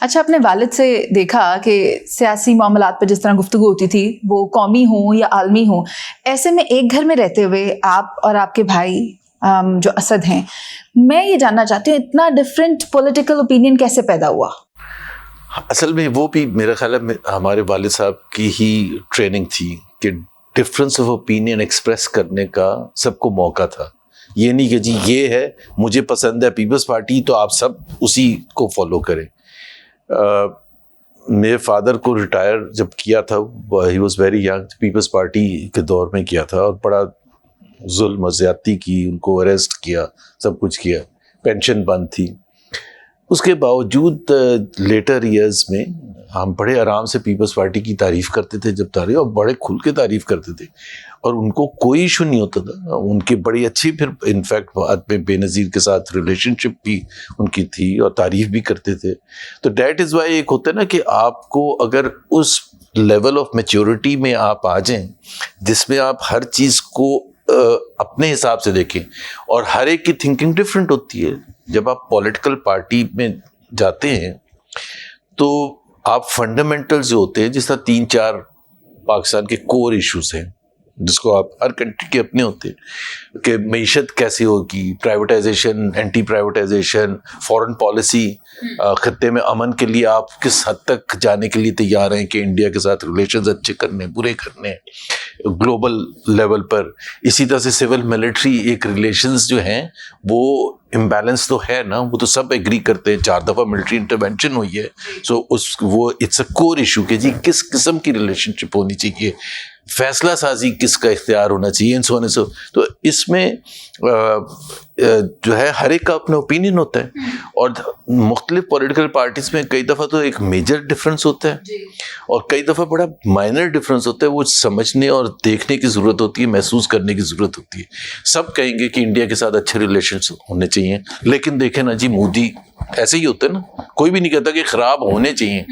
اچھا، اپنے والد سے دیکھا کہ سیاسی معاملات پر جس طرح گفتگو ہوتی تھی وہ قومی ہوں یا عالمی ہوں، ایسے میں ایک گھر میں رہتے ہوئے آپ اور آپ کے بھائی جو اسد ہیں، میں یہ جاننا چاہتی ہوں اتنا ڈفرینٹ پولیٹیکل اوپینین کیسے پیدا ہوا؟ اصل میں وہ بھی میرا خیال ہے ہمارے والد صاحب کی ہی ٹریننگ تھی کہ ڈفرینس آف اوپینین ایکسپریس کرنے کا سب کو موقع تھا. یہ نہیں کہ جی یہ ہے مجھے پسند ہے پیپلز پارٹی تو آپ سب اسی کو فالو کریں. میرے فادر کو ریٹائر جب کیا تھا he was very young, Peoples Party کے دور میں کیا تھا اور بڑا ظلم و زیادتی کی، ان کو اریسٹ کیا، سب کچھ کیا، پینشن بند تھی. اس کے باوجود لیٹر ایئرز میں ہم بڑے آرام سے پیپلز پارٹی کی تعریف کرتے تھے جب تعریف، اور بڑے کھل کے تعریف کرتے تھے اور ان کو کوئی ایشو نہیں ہوتا تھا. ان کی بڑی اچھی پھر انفیکٹ بعد میں بے نظیر کے ساتھ ریلیشن شپ بھی ان کی تھی اور تعریف بھی کرتے تھے. تو دیٹ از وائی ایک ہوتا ہے نا کہ آپ کو اگر اس لیول آف میچورٹی میں آپ آ جائیں جس میں آپ ہر چیز کو اپنے حساب سے دیکھیں، اور ہر ایک کی تھنکنگ ڈفرینٹ ہوتی ہے. جب آپ پولیٹیکل پارٹی میں جاتے ہیں تو آپ فنڈامنٹل جو ہوتے ہیں، جس طرح 3-4 پاکستان کے کور ایشوز ہیں جس کو آپ ہر کنٹری کے اپنے ہوتے ہیں کہ معیشت کیسی ہوگی، privatisation, anti privatisation, foreign policy, خطے میں امن کے لیے آپ کس حد تک جانے کے لیے تیار ہیں کہ انڈیا کے ساتھ ریلیشنز اچھے کرنے، برے کرنے گلوبل لیول پر. اسی طرح سے سول ملٹری ایک ریلیشنز جو ہیں وہ امبیلنس تو ہے نا، وہ تو سب ایگری کرتے ہیں، 4 دفعہ ملٹری انٹرونشن ہوئی ہے. سو وہ اٹس اے کور ایشو کہ جی کس قسم کی ریلیشن شپ ہونی چاہیے، فیصلہ سازی کس کا اختیار ہونا چاہیے، سونے سے. تو اس میں جو ہے ہر ایک کا اپنا اوپینین ہوتا ہے، اور مختلف پولیٹیکل پارٹیز میں کئی دفعہ تو ایک میجر ڈفرینس ہوتا ہے اور کئی دفعہ بڑا مائنر ڈفرینس ہوتا ہے. وہ سمجھنے اور دیکھنے کی ضرورت ہوتی ہے، محسوس کرنے کی ضرورت ہوتی ہے. سب کہیں گے کہ انڈیا کے ساتھ اچھے ریلیشنس ہونے چاہیے، لیکن دیکھیں نا جی مودی ایسے ہی ہوتا ہے نا، کوئی بھی نہیں کہتا کہ خراب ہونے چاہیے.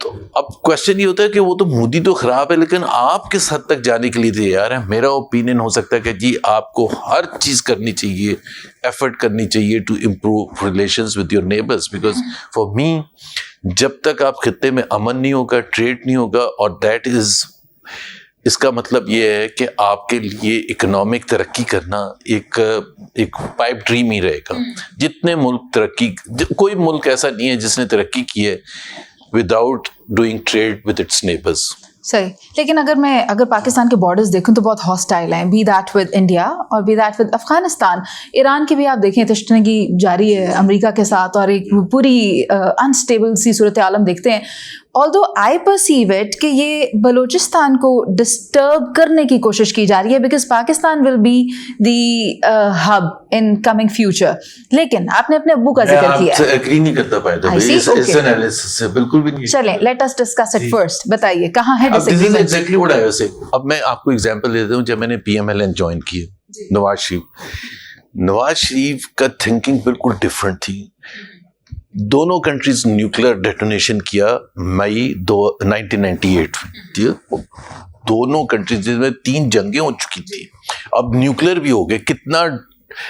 تو اب کوشچن یہ ہوتا ہے کہ وہ تو مودی تو خراب ہے، لیکن آپ کس حد تک جانے کے لیے تیار ہیں. میرا اوپینین ہو سکتا ہے کہ جی آپ کو ہر چیز کرنی چاہیے، ایفرٹ کرنی چاہیے to improve relations with your neighbours, because for me جب تک آپ خطے میں امن نہیں ہوگا، ٹریڈ نہیں ہوگا، اور دیٹ از اس کا مطلب یہ ہے کہ آپ کے لیے اکنامک ترقی کرنا ایک پائپ ڈریم ہی رہے گا. جتنے ملک ترقی، کوئی ملک ایسا نہیں ہے جس نے ترقی کی ہے without doing trade with its neighbors. صحیح. لیکن اگر پاکستان کے بارڈرز دیکھیں تو بہت ہاسٹائل ہیں، بی دیٹ ود انڈیا اور be that with Afghanistan. Iran کی بھی آپ دیکھیں تشنگی جاری ہے امریکہ کے ساتھ، اور ایک پوری انسٹیبل سی صورت عالم دیکھتے ہیں. although I perceive it کہ یہ بلوچستان کو ڈسٹرب کرنے کی کوشش کی جا رہی ہے because Pakistan will be the hub in coming future. لیکن آپ نے اپنے ابو کا ذکر کیا ہے، میں ایگری نہیں کرتا پائے اس انالیسس سے، بالکل بھی نہیں. چلیں let us discuss it first. بتائیے کہاں ہے this exactly what I was saying. اب میں آپ کو ایگزامپل دیتا ہوں. جب میں نے P M L N join کی، نواز شریف کا تھنکنگ بالکل ڈفرینٹ تھی. دونوں کنٹریز نیوکلیر ڈیٹونیشن کیا مئی 1998 میں. دونوں کنٹریز جس میں 3 جنگیں ہو چکی تھیں، اب نیوکلیر بھی ہو گئے. کتنا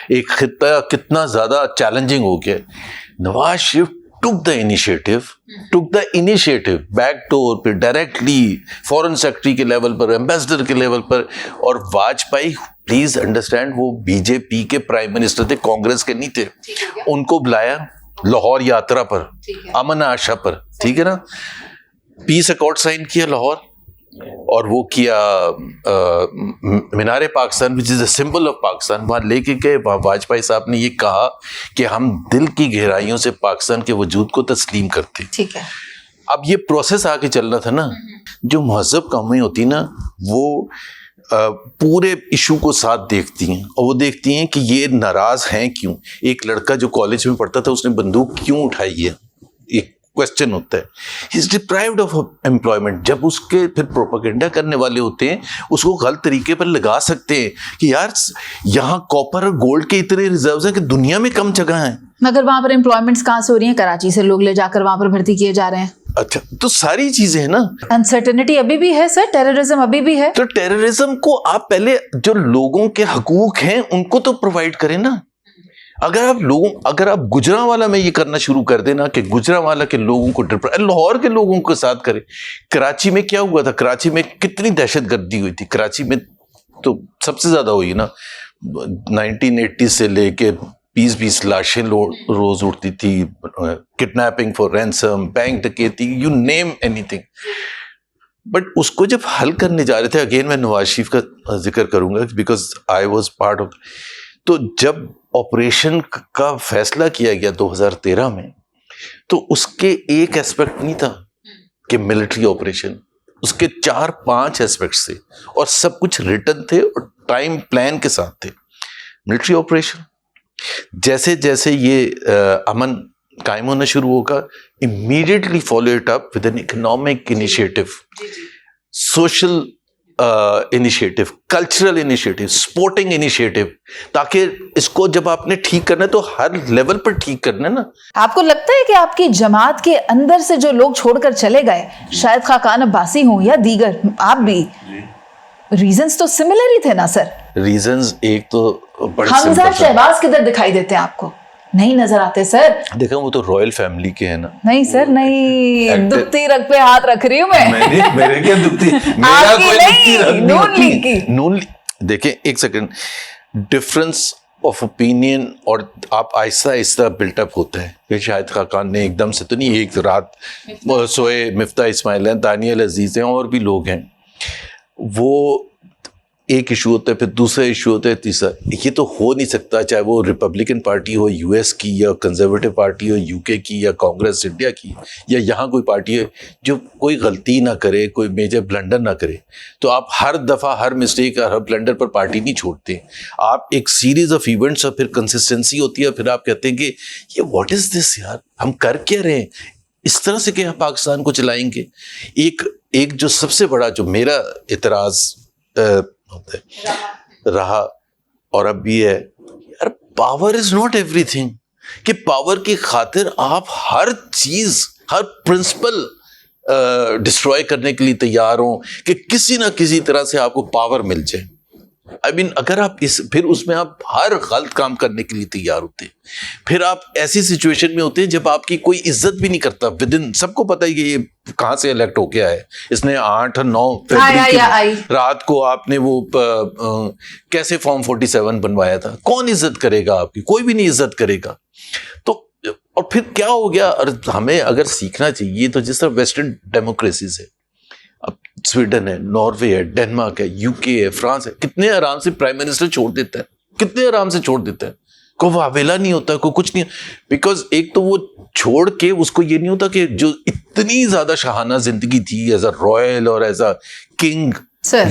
ایک خطہ کتنا زیادہ چیلنجنگ ہو گیا. Nawaz Sharif took the initiative back door پہ ڈائریکٹلی فورن سیکرٹری کے لیول پر، ایمبیسڈر کے لیول پر. اور واجپئی پلیز انڈرسٹینڈ وہ بی جے پی کے پرائم منسٹر تھے، کانگریس کے نہیں تھے. ان کو بلایا لاہور یاترا پر، امن آشا پر، ٹھیک ہے نا، پیس ایکارڈ سائن کیا لاہور، اور وہ کیا مینار پاکستان وچ از اے سمبل آف پاکستان، وہاں لے کے گئے. واجپئی صاحب نے یہ کہا کہ ہم دل کی گہرائیوں سے پاکستان کے وجود کو تسلیم کرتے. ٹھیک ہے. اب یہ پروسیس آگے چلنا تھا نا. جو مہذب قومیں ہوتی نا وہ پورے ایشو کو ساتھ دیکھتی ہیں، اور وہ دیکھتی ہیں کہ یہ ناراض ہیں کیوں. ایک لڑکا جو کالج میں پڑھتا تھا اس نے بندوق کیوں اٹھائی ہے، ایک کوشچن ہوتا ہے. ہی از ڈپرائیوڈ آف امپلائمنٹ. جب اس کے پھر پروپیگنڈا کرنے والے ہوتے ہیں اس کو غلط طریقے پر لگا سکتے ہیں کہ یار یہاں کاپر اور گولڈ کے اتنے ریزروز ہیں کہ دنیا میں کم جگہ ہیں. مگر وہاں پر امپلائمنٹس کہاں سے ہو رہی ہیں؟ کراچی سے لوگ لے جا کر وہاں پر بھرتی کیے جا رہے ہیں. اچھا تو ساری چیزیں ہیں نا. انسرٹنٹی ابھی بھی ہے سر، ٹیررزم ابھی بھی ہے. تو ٹیررزم کو آپ پہلے جو لوگوں کے حقوق ہیں ان کو تو پرووائڈ کریں نا. اگر آپ گجرانوالہ میں یہ کرنا شروع کر دیں نا کہ گجرانوالہ کے لوگوں کو لاہور کے لوگوں کے ساتھ کریں. کراچی میں کیا ہوا تھا, کراچی میں کتنی دہشت گردی ہوئی تھی, کراچی میں تو سب سے زیادہ ہوئی نا, 1980 سے لے کے 20 لاشیں روز اٹھتی تھی, کڈنیپنگ فار رینسم, بینک ڈکیتی, you name anything. But اس کو جب حل کرنے جا رہے تھے, اگین میں نواز شریف کا ذکر کروں گا because I was part of, تو جب آپریشن کا فیصلہ کیا گیا 2013 میں, تو اس کے ایک ایسپیکٹ نہیں تھا کہ ملٹری آپریشن, اس کے 4-5 ایسپیکٹس تھے اور سب کچھ ریٹن تھے اور ٹائم پلان کے ساتھ تھے. ملٹری آپریشن جیسے جیسے یہ امن قائم ہونا شروع ہوگا, immediately follow it up with an economic initiative, social initiative, cultural initiative, supporting initiative, تاکہ اس کو جب آپ نے ٹھیک کرنا ہے تو ہر لیول پر ٹھیک کرنا ہے نا. آپ کو لگتا ہے کہ آپ کی جماعت کے اندر سے جو لوگ چھوڑ کر چلے گئے, شاید خاقان عباسی ہوں یا دیگر, آپ بھی, ریزنز تو سملر ہی تھے نا سر؟ ریزنز ایک تو حمزہ شہباز کدھر دکھائی دیتے ہیں آپ کو؟ نہیں نظر آتے سر. دیکھا وہ تو رائل فیملی کے ہیں نا. نہیں سر, نہیں, دکھتی رگ پہ ہاتھ رکھ رہی ہوں میں. میرے کیا دکھتی, آپ کی نہیں, نون لیگ کی. نون, دیکھیں ایک سیکنڈ, ڈفرنس آف اوپینین اور آپ آہستہ آہستہ بلٹ اپ ہوتا ہے کہ شاہد خاقان نے ایک دم سے تو نہیں, ایک رات سوئے, مفتاح اسماعیل ہیں, دانیال عزیز ہیں, اور بھی لوگ ہیں, وہ ایک ایشو ہوتا ہے, پھر دوسرا ایشو ہوتا ہے, تیسرا. یہ تو ہو نہیں سکتا, چاہے وہ ریپبلکن پارٹی ہو یو ایس کی, یا کنزرویٹو پارٹی ہو یو کے کی, یا کانگریس انڈیا کی, یا یہاں کوئی پارٹی ہے جو کوئی غلطی نہ کرے, کوئی میجر بلنڈر نہ کرے, تو آپ ہر دفعہ ہر مسٹیک اور ہر بلنڈر پر پارٹی نہیں چھوڑتے. آپ ایک سیریز آف ایونٹس اور پھر کنسسٹنسی ہوتی ہے, پھر آپ کہتے ہیں کہ یہ واٹ از دس یار, ہم کر کیا رہے ہیں, اس طرح سے کہ ہم پاکستان کو چلائیں گے. ایک جو سب سے بڑا جو میرا اعتراض رہا اور اب بھی ہے, یار power is not every thing, کہ پاور کی خاطر آپ ہر چیز, ہر پرنسپل ڈسٹروائے کرنے کے لیے تیار ہوں کہ کسی نہ کسی طرح سے آپ کو پاور مل جائے. آئی مین اگر آپ پھر اس میں آپ ہر غلط کام کرنے کے لیے تیار ہوتے ہیں, پھر آپ ایسی سچویشن میں ہوتے ہیں جب آپ کی کوئی عزت بھی نہیں کرتا. ودن سب کو پتہ ہے کہ یہ کہاں سے الیکٹ ہو کے آئے, اس نے 8 اور 9 فروری کی رات کو آپ نے وہ کیسے فارم 47 بنوایا تھا. کون عزت کرے گا آپ کی؟ کوئی بھی نہیں عزت کرے گا. تو اور پھر کیا ہو گیا, اور ہمیں اگر سیکھنا چاہیے تو جس طرح ویسٹرن ڈیموکریسیز ہے, اب سویڈن ہے, ناروے ہے, ڈینمارک ہے, یو کے ہے, فرانس ہے, کتنے آرام سے پرائم منسٹر چھوڑ دیتا ہے, کتنے آرام سے چھوڑ دیتا ہے, کوئی واویلا نہیں ہوتا, کوئی کچھ نہیں. بیکاز ایک تو وہ چھوڑ کے اس کو یہ نہیں ہوتا کہ جو اتنی زیادہ شاہانہ زندگی تھی ایز اے رائل اور ایز اے کنگ,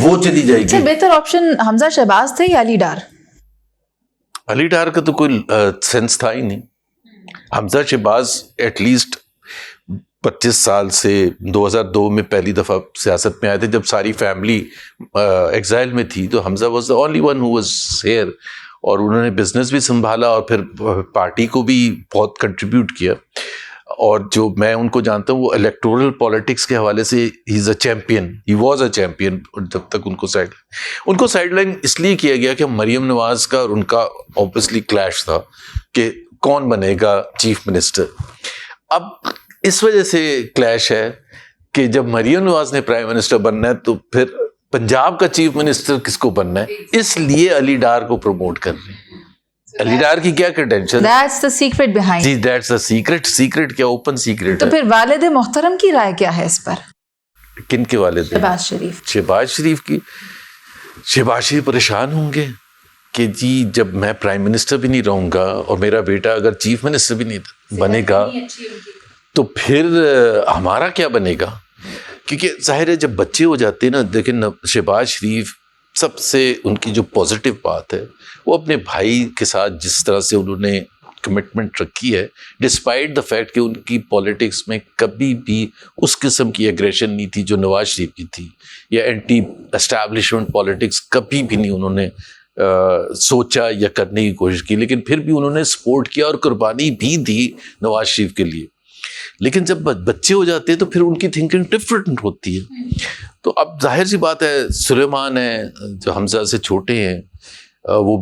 وہ چلی جائے گی. بہتر آپشن حمزہ شہباز تھے یا علی ڈار؟ علی ڈار کا تو کوئی سینس تھا ہی نہیں. حمزہ شہباز ایٹ لیسٹ 25 سال سے 2002 میں پہلی دفعہ سیاست میں آئے تھے, جب ساری فیملی ایگزائل میں تھی, تو Hamza was the only one who was here, اور انہوں نے بزنس بھی سنبھالا اور پھر پارٹی کو بھی بہت کنٹریبیوٹ کیا. اور جو میں ان کو جانتا ہوں وہ الیکٹورل پالیٹکس کے حوالے سے he is a champion, he was a champion. جب تک ان کو سائڈ لائن اس لیے کیا گیا کہ مریم نواز کا اور ان کا اوبویسلی کلیش تھا کہ کون بنے گا چیف منسٹر. اب اس وجہ سے کلیش ہے کہ جب مریم نواز نے پرائم منسٹر بننا ہے تو پھر پنجاب کا چیف منسٹر کس کو بننا ہے, اس لیے علی ڈار کو پروموٹ کر رہے ہیں. علی ڈار کی کیا credential? That's the secret behind. جی that's the secret. سیکرٹ کیا, اوپن سیکرٹ. تو پھر والد محترم کی رائے کیا ہے اس پر؟ کن کے والد؟ شہباز شریف. شہباز شریف کی. شہباز شریف پریشان ہوں گے کہ جی جب میں پرائم منسٹر بھی نہیں رہوں گا اور میرا بیٹا اگر چیف منسٹر بھی نہیں بنے گا تو پھر ہمارا کیا بنے گا. کیونکہ ظاہر ہے جب بچے ہو جاتے ہیں نا, لیکن شہباز شریف سب سے ان کی جو پازیٹیو بات ہے وہ اپنے بھائی کے ساتھ جس طرح سے انہوں نے کمٹمنٹ رکھی ہے, ڈسپائٹ دا فیکٹ کہ ان کی پالیٹکس میں کبھی بھی اس قسم کی ایگریشن نہیں تھی جو نواز شریف کی تھی, یا اینٹی اسٹیبلشمنٹ پالیٹکس کبھی بھی نہیں انہوں نے سوچا یا کرنے کی کوشش کی. لیکن پھر بھی انہوں نے سپورٹ کیا اور قربانی بھی دی نواز شریف کے لیے. لیکن جب بچے ہو جاتے ہیں تو پھر ان کی تھنکنگ ڈفرینٹ ہوتی ہے. تو اب ظاہر سی بات ہے, سلیمان ہیں جو حمزہ سے چھوٹے ہیں, وہ